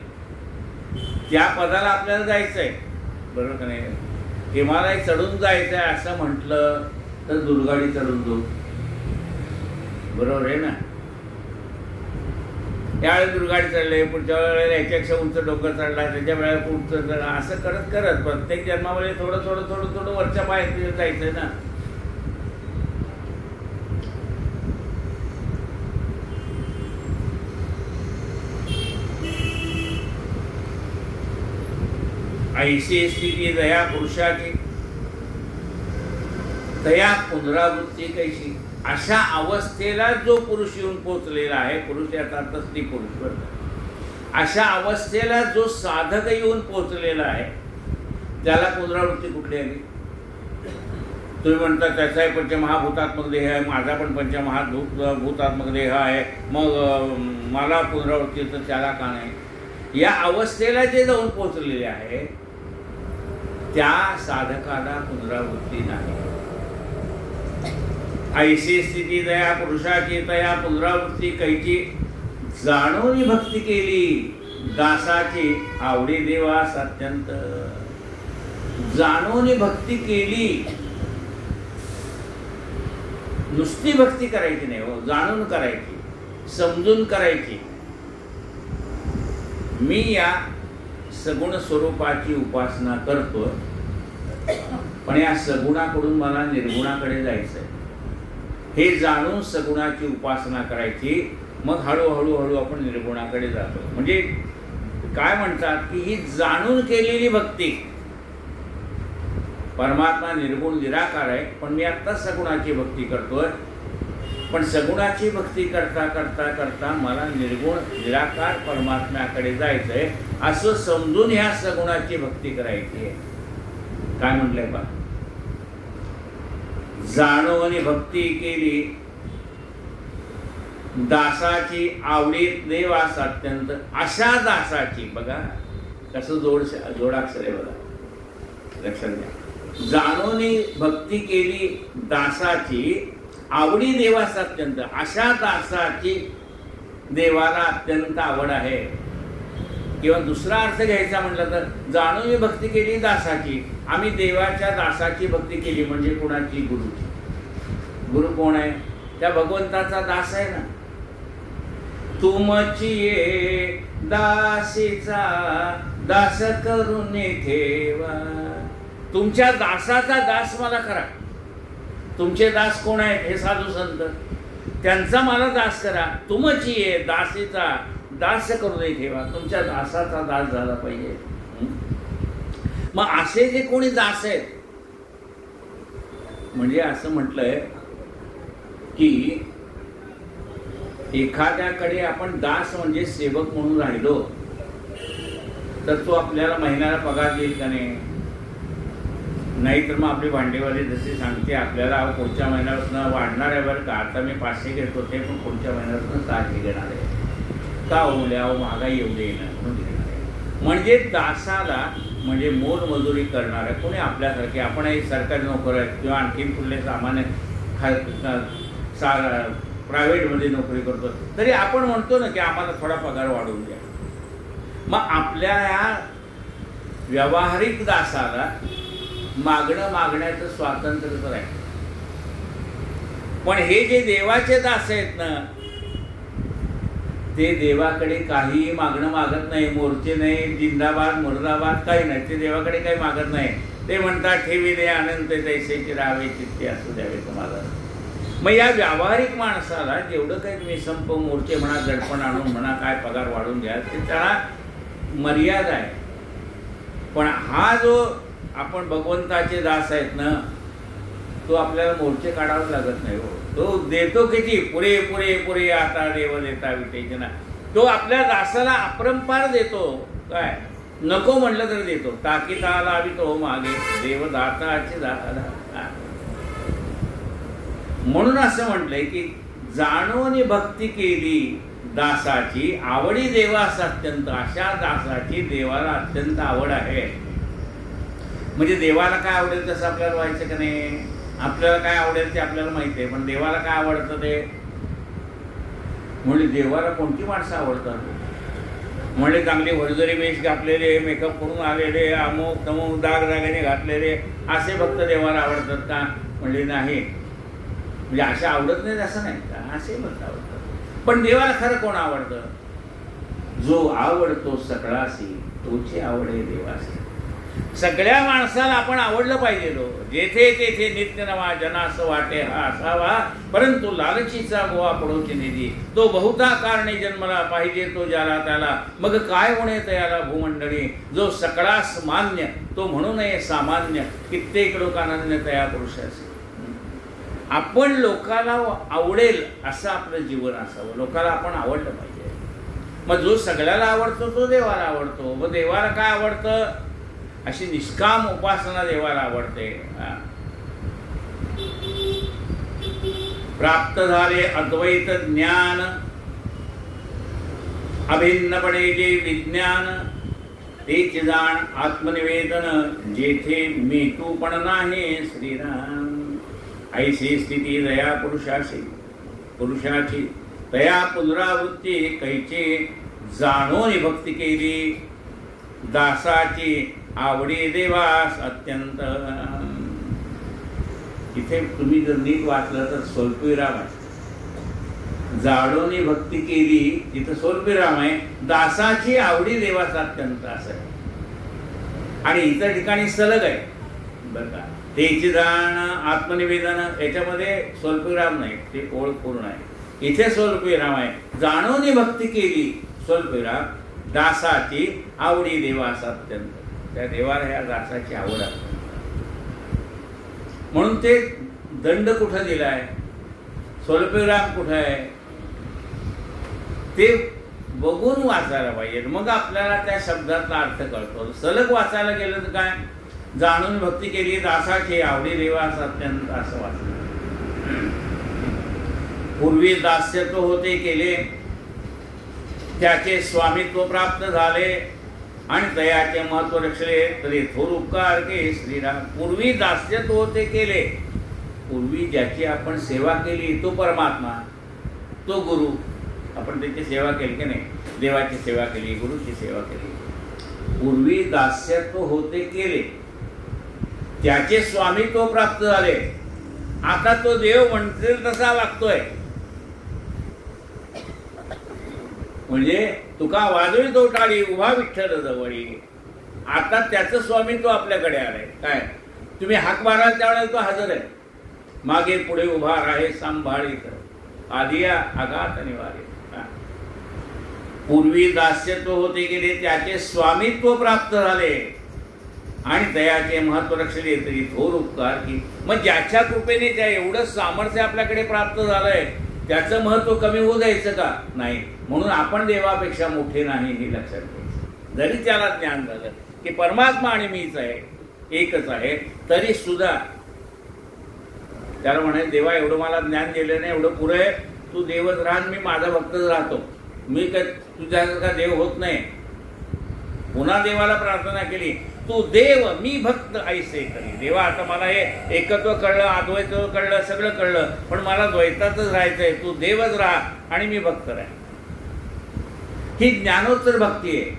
त्या पदाला आपल्याला जायचं आहे, बरोबर का नाही. हिमालय चढून जायचं आहे असं म्हटलं तर दुर्गाडी चढून जाऊ, बरोबर आहे ना. त्यावेळेस दुर्गाडी चढले, पुढच्या वेळेला याच्यापेक्षा उंच डोकं चढला, त्याच्या वेळेला पुढचं चढला, असं करत करत प्रत्येक जन्मामध्ये थोडं थोडं थोडं थोडं वरच्या पायात जायचंय ना. ऐशी स्थिती दया पुरुषाची, दया पुनरावृत्ती कैशी. अशा अवस्थेला जो पुरुष येऊन पोचलेला आहे, पुरुष याचा अर्थ स्त्री पुरुष, अशा अवस्थेला जो साधक येऊन पोचलेला आहे त्याला पुनरावृत्ती कुठली आली. तुम्ही म्हणता त्याचाही पंचमहाभूतात्मक देह आहे, माझा पण पंचमहाभूतात्मक देह आहे, मग मला पुनरावृत्ती तर त्याला का नाही. या अवस्थेला जे जाऊन पोचलेले आहे त्या साधकाला पुनरावृत्ती नाही. ऐशी स्थिती दया पुरुषाची, तया पुनरावृत्ती कैची. जाणून भक्ती केली दासाची, आवडी देवास अत्यंत. जाणून भक्ती केली, नुसती भक्ती करायची नाही हो, जाणून करायची, समजून करायची. मी या सगुण स्वरूपाची उपासना करतो, पण या सगुणाकडून मला निर्गुणाकडे जायचंय. हे जाणून सगुणाची उपासना करायची, मग हळूहळू हळू आपण निर्गुणाकडे जातो. म्हणजे काय म्हणतात की ही जाणून केलेली भक्ती. परमात्मा निर्गुण निराकार आहे, पण मी आत्ता सगुणाची भक्ती करतोय, पण सगुणाची भक्ती करता करता करता मला निर्गुण निराकार परमात्म्याकडे जायचंय असं समजून ह्या सगुणाची भक्ती करायची आहे. काय म्हटलंय बा, जाणून भक्ती केली दासाची, आवडीत देवास अत्यंत. अशा दासाची, बघा कसं जोडाक्षर आहे बघा, लक्षात घ्या. जाणून भक्ती केली दासाची, आवडी देवास अत्यंत. अशा दासाची देवाला अत्यंत आवड आहे. किंवा दुसरा अर्थ घ्यायचा म्हटलं तर जाणून भक्ती केली दासाची, आम्ही देवाच्या दासाची भक्ती केली. म्हणजे कोणाची? गुरुची. गुरु कोण आहे? त्या भगवंताचा दास आहे ना. तुमची ये दासीचा दास करून ठेवा. तुमच्या दासाचा दास मला करा. तुमचे दास कोण आहेत? हे साधू संत. त्यांचा मला दास करा. तुमची ये दासीचा दास करून ठेवा. तुमच्या दासाचा दास झाला पाहिजे. मग असे जे कोणी दास आहेत, म्हणजे असं म्हटलंय की एखाद्याकडे आपण दास म्हणजे सेवक म्हणून राहिलो तर तो आपल्याला महिन्याला पगार देईल का नाही? नाहीतर मग आपली भांडेवाली जशी सांगते आपल्याला पुढच्या महिन्यापासून वाढणार आहे बरं का, आता मी 500 घेत होते पण पुढच्या महिन्यापासून 600 घेणार आहे. का ओल्या महागाई एवढी येणार म्हणून घेणार आहे. म्हणजे दासाला म्हणजे मोलमजुरी करणारे कोणी आपल्यासारखे, आपणही सरकारी नोकर आहेत किंवा आणखीन कुठले सामान्य प्रायव्हेटमध्ये नोकरी करतो तरी आपण म्हणतो ना की आम्हाला थोडा पगार वाढवून द्या. मग आपल्या या व्यावहारिक दासाला मागण्याचं स्वातंत्र्य तर आहे. पण हे जे देवाचे दास आहेत ना, ते देवाकडे काहीही मागणं मागत नाही. मोर्चे नाही, जिंदाबाद मुर्दाबाद काही नाही. ते देवाकडे काही मागत नाही. ते म्हणतात ठेवी दे अनंत जैसेची राहावे चित्ते असू द्यावे तुम्हाला. मग या व्यावहारिक माणसाला जेवढं काही तुम्ही संप मोर्चे म्हणा, दडपण आणून म्हणा, काय पगार वाढून घ्या, ते त्याला मर्यादा आहे. पण हा जो आपण भगवंताचे दास आहेत ना, तो आपल्याला मोर्चे काढावे लागत नाही. हो, तो देतो किती? पुरे पुरे पुरे आता देव देता विटेजना. तो आपल्या दासाला अपरंपार देतो. काय नको म्हटलं तरी देतो. ताकीताला आवी तो मागे देव दाताचे दाता. म्हणून असं म्हटलंय की जाणून भक्ती केली दासाची आवडी देवास अत्यंत. अशा दासाची देवाला अत्यंत आवड आहे. म्हणजे देवाला काय आवडेल तसं आपल्याला व्हायचं का नाही? आपल्याला काय आवडेल ते आपल्याला माहिती आहे, पण देवाला काय आवडतं ते म्हणजे देवाला कोणती माणसं आवडतात? म्हणजे चांगली भरजरी वेश घातलेले, मेकअप करून आलेले, अमुक तमुक दागदागिने घातलेले असे भक्त देवाला आवडतात का? म्हणजे नाही. म्हणजे असे आवडत नाहीत असं नाही का? असे भक्त आवडतात. पण देवाला खरं कोण आवडतं? जो आवडतो सकळासी तोची आवडे देवासी. सगळ्या माणसाला आपण आवडलं पाहिजे. जेथे तेथे नित्य नवा जना असं वाटे हा असावा, परंतु लालचीचा गोवा पडोची निधी. तो बहुता कारणे जन्मला पाहिजे तो ज्याला त्याला, मग काय होणे तयाला भूमंडळी. जो सकळास मान्य तो म्हणू नये सामान्य, कित्येक लोकांना तया पुरुषाचे. आपण लोकाला आवडेल असं आपलं जीवन असावं. लोकाला आपण आवडलं पाहिजे. मग जो सगळ्याला आवडतो तो देवाला आवडतो. मग देवाला काय आवडतं? अशी निष्काम उपासना देवाला आवडते. प्राप्त झाले अद्वैत ज्ञान, अभिन्नपणे जे विज्ञान, तेच जाण आत्मनिवेदन, जेथे मेतू पण नाही श्रीराम. ऐसी स्थिती दया पुरुषाची तया पुनरावृत्ती कैचे जाणून भक्ती केली दासाची आवडी देवास अत्यंत. इथे तुम्ही जर नीट वाचलं तर स्वल्पविराम आहे. जाणून भक्ती केली तिथं स्वल्पविराम आहे. दासाची आवडी देवास अत्यंत असं आहे. आणि इतर ठिकाणी सलग आहे बरं का. तेची जाण आत्मनिवेदन याच्यामध्ये स्वल्पविराम नाही, ते ओळ पूर्ण आहे. इथे स्वल्पविराम आहे. जाणून भक्ती केली स्वल्पविराम, दासाची आवडी देवास अत्यंत. त्या देवाला ह्या दासाची आवड आहे. म्हणून ते दंड कुठं दिलाय, स्वल्पविराम कुठं आहे ते बघून वाचायला पाहिजे. मग आपल्याला त्या शब्दातला अर्थ कळतो. सलग वाचायला गेलं तर काय, जाणून भक्ती केली दासाची आवडी देवास अत्यंत असं वाचलं. पूर्वी दास्यत्व होते केले, त्याचे स्वामित्व प्राप्त झाले आणि दयाचे महत्व रक्षले, तरी थोर उपकार के श्रीराम. पूर्वी दास्यत्व होते केले, पूर्वी ज्याची आपण सेवा केली तो परमात्मा, तो गुरु. आपण त्याची सेवा केली की नाही? देवाची सेवा केली, गुरुची सेवा केली. पूर्वी दास्यत्व होते केले, त्याचे स्वामित्व प्राप्त झाले. आता तो देव म्हणतील तसा वागतोय. म्हणजे तुका वाजवी तो टाळी उभा विठ्ठल जवळी. आता त्याचं स्वामित्व आपल्याकडे आलंय. काय तुम्ही हाक माराल त्यावेळेला तो हजर आहे. मागे पुढे उभा राहे सांभाळीत आदिया आघात निवारे. पूर्वी दास्यत्व होते गेले त्याचे स्वामित्व प्राप्त झाले आणि दयाचे महत्व रक्षले तरी थोर उपकार की. मग ज्याच्या कृपेने त्या एवढं सामर्थ्य आपल्याकडे प्राप्त झालंय त्याचं महत्व कमी होऊ द्यायचं का? नाही. म्हणून आपण देवापेक्षा मोठे नाही हे लक्षात घ्यायचं. जरी त्याला ज्ञान झालं की परमात्मा आणि मीच आहे, एकच आहे, तरी सुद्धा त्याला म्हणे देवा एवढं मला ज्ञान दिलं नाही, एवढं पुरं आहे, तू देवच राहा, मी माझा भक्तच राहतो, मी काय तुझ्यासारखा देव होत नाही. पुन्हा देवाला प्रार्थना केली, तू देव मी भक्त ऐसे करी. देवा आता मला हे एकत्व कळलं, अद्वैत्व कळलं, सगळं कळलं, पण मला द्वैतातच राहायचंय, तू देवच राहा आणि मी भक्त राहा. ही ज्ञानोत्तर भक्ती आहे.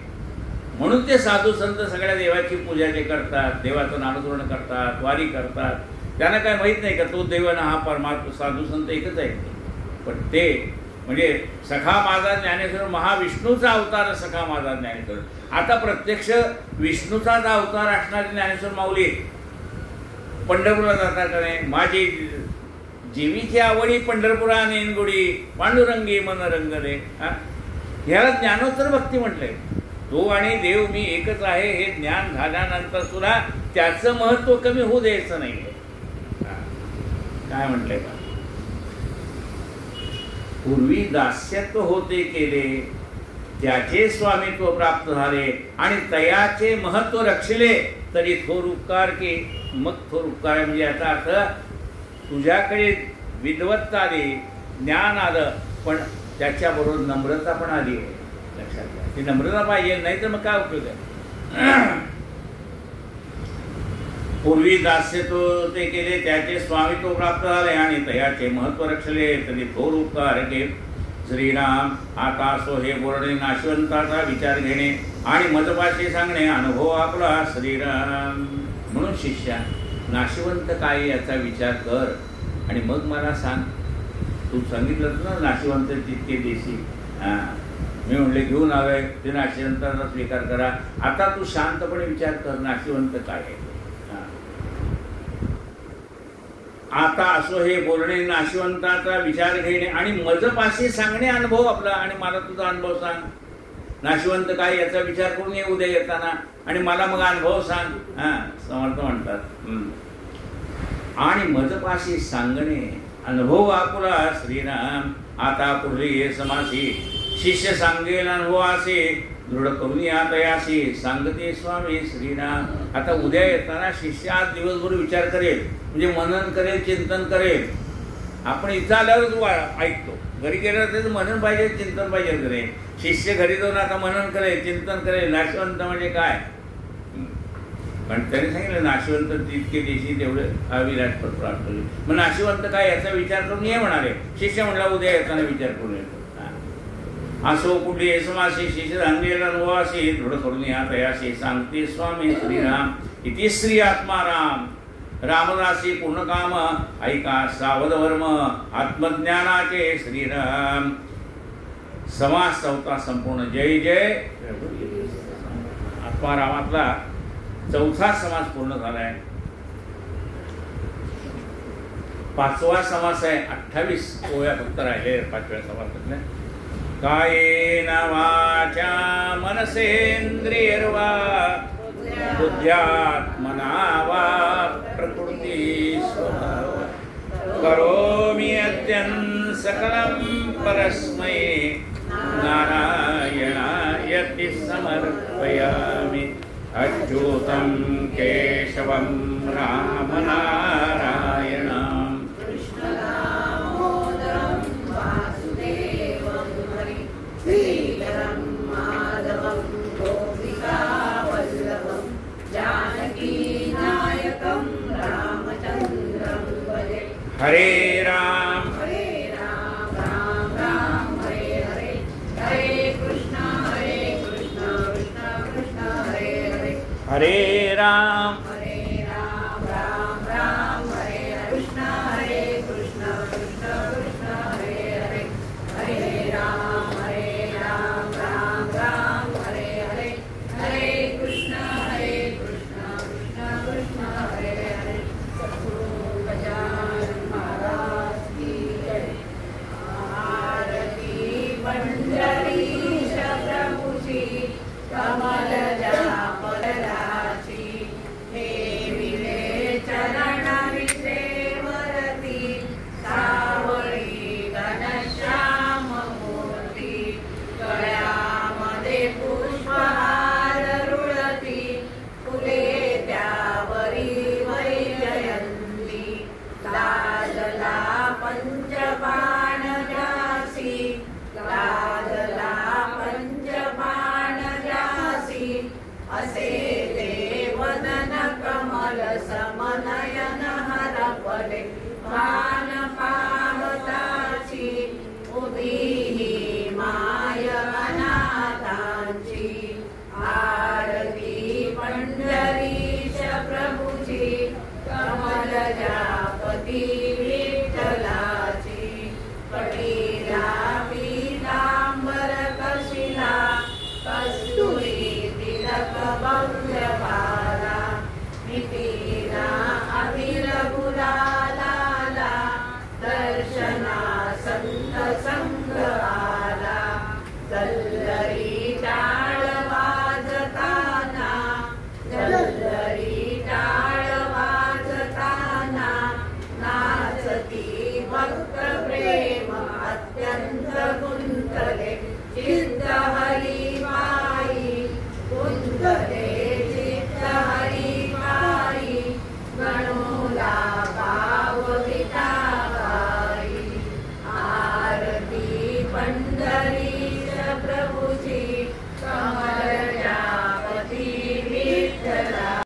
म्हणून ते साधू संत सगळ्या देवाची पूजा जे करतात, देवाचं नामस्मरण करतात, वारी करतात, त्यांना काय माहित नाही का तो देव ना हा परमात्मा, साधू संत एकच आहे. पण ते म्हणजे सखा माझा ज्ञानेश्वर, महाविष्णूचा अवतार सखा माझा ज्ञानेश्वर. आता प्रत्यक्ष विष्णूचाच अवतार असणारे ज्ञानेश्वर माऊली पंढरपूरला जातात का नाही? माझी जीवीची आवडी पंढरपुरा नेनगुडी पांडुरंगी मन रंग दे. ह्याला ज्ञानोत्तर भक्ती म्हटलंय. तो आणि देव मी एकच आहे हे ज्ञान झाल्यानंतर सुद्धा त्याचं महत्व कमी होऊ द्यायचं नाही. काय म्हटलंय का? पूर्वी दास्यत्व होते केले त्याचे स्वामित्व प्राप्त झाले आणि तयाचे महत्व रक्षले तरी थोर उपकार की. मग थोर उपकार म्हणजे याचा अर्थ तुझ्याकडे विद्वत्ता आली, ज्ञान आलं, पण त्याच्याबरोबर नम्रता पण आली आहे. लक्षात घ्या, ती नम्रता पाहिजे, नाही तर मग काय उपयोग आहे? पूर्वी दास्यत्व ते केले त्याचे स्वामित्व प्राप्त झाले आणि तयाचे महत्व रक्षले तरी थोर उपकार के. श्रीराम आता सो हे बोलणे नाशवंताचा विचार घेणे आणि मजपाशी सांगणे अनुभव आपला श्रीराम. म्हणून शिष्या नाशवंत काय याचा विचार कर आणि मग मला सांग. तू सांगितलं ना नाशवंत तितके देशी. मी म्हणले घेऊन आलोय ते नाशवंताचा स्वीकार करा. आता तू शांतपणे विचार कर नाशवंत काय आहे. आता असो हे बोलणे नाशवंताचा विचार घेणे आणि मजपाशी सांगणे अनुभव आपला. आणि मला तुझा अनुभव सांग. नाशवंत काय याचा विचार करून ये उद्या येताना आणि मला मग अनुभव सांग. समर्थ म्हणतात. आणि मजपाशी सांगणे अनुभव आपुला श्रीराम. आता पुढे ये समासी शिष्य सांगेल अनुभव असे दृढ करून या तयाशी सांगते स्वामी श्रीराम. आता उद्या येताना शिष्य आज दिवसभर विचार करेल, म्हणजे मनन करेल, चिंतन करेल. आपण इथं आल्यावरच ऐकतो, घरी गेल्यावर त्याचं मनन पाहिजे, चिंतन पाहिजे करेल. शिष्य घरी जाऊन आता मनन करेल, चिंतन करेल. नाशवंत म्हणजे काय? पण त्याने सांगितलं नाशवंत तितके देशी तेवढे अविराट पद प्राप्त होईल. मग नाशवंत काय याचा विचार करून ये म्हणाले. शिष्य म्हणला उद्या येताना विचार करून येतो. असो पुढे समाशी शिष्य सांगेल अनुभवाशी दृढ करून या तयाशी सांगते स्वामी श्रीराम. इति श्री आत्माराम रामदासी पूर्णकाम ऐका सावधवर्म आत्मज्ञानाचे श्रीराम. समास चौथा संपूर्ण. जय जय आत्मारामातला चौथा समास पूर्ण झालाय. पाचवा समास आहे. 28 ओव्या फक्त राहिले पाचव्या समासातल्या. कायेन वाचा मनसेंद्रियर्वा बुद्ध्यात्मना वा प्रकृती स्वभाव करोमि अद्यं सकलं परस्मै नारायणायति समर्पयामि. अच्युतं केशवं राम नारायणं श्रीधरं माधवं गोपिकावल्लभं जानकीनायकं रामचन्द्रं भजे. हरे राम राम राम हरे हरे. हरे कृष्ण कृष्ण कृष्ण हरे हरे. हरे राम राम राम हरे कृष्ण कृष्ण कृष्ण हरे हरे. हरे राम की